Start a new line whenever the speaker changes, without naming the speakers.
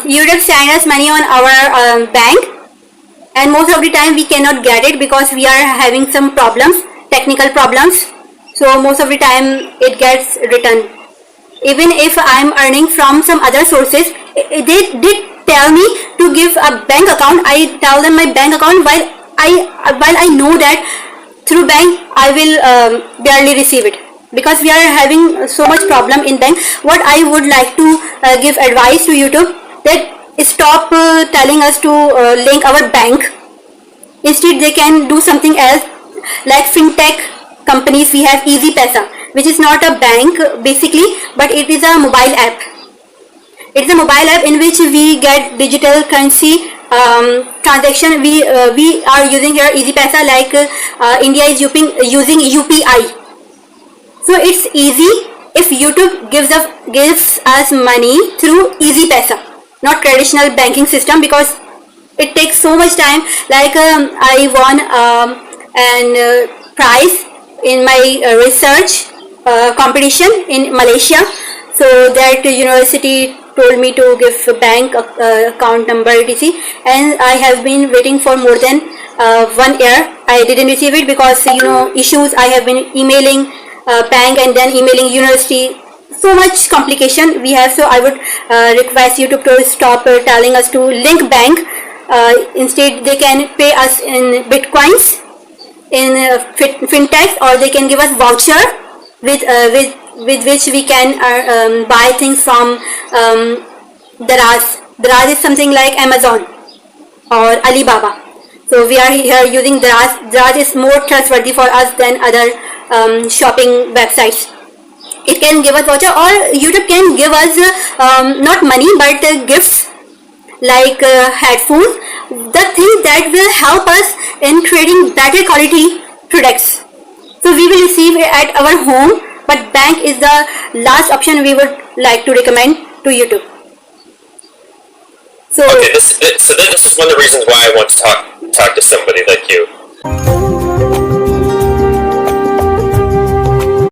YouTube send us money on our bank, and most of the time we cannot get it because we are having some problems, technical problems. So most of the time it gets returned. Even if I'm earning from some other sources, they did tell me to give a bank account. I tell them my bank account, while I know that through bank I will barely receive it, because we are having so much problem in bank. What I would like to give advice to YouTube, that stop telling us to link our bank. Instead they can do something else, like fintech companies. We have EasyPaisa, which is not a bank basically, but it is a mobile app. It's a mobile app in which we get digital currency transaction. We are using here EasyPaisa, like India is using UPI. So it's easy if YouTube gives us money through EasyPaisa, not traditional banking system, because it takes so much time. Like I won an prize in my research competition in Malaysia. So that university told me to give bank account number etc, and I have been waiting for more than 1 year. I didn't receive it because issues. I have been emailing bank and then emailing university. So much complication we have. So I would request YouTube to stop telling us to link bank. Instead they can pay us in bitcoins, in fintech, or they can give us voucher with which we can buy things from Daraz. Daraz is something like Amazon or Alibaba. So we are here using Daraz. Daraz is more trustworthy for us than other shopping websites. It can give us voucher, or YouTube can give us not money but gifts, like headphones, the thing that will help us in creating better quality products. So we will receive it at our home, but bank is the last option we would like to recommend to YouTube. So
okay, this is one of the reasons why I want to talk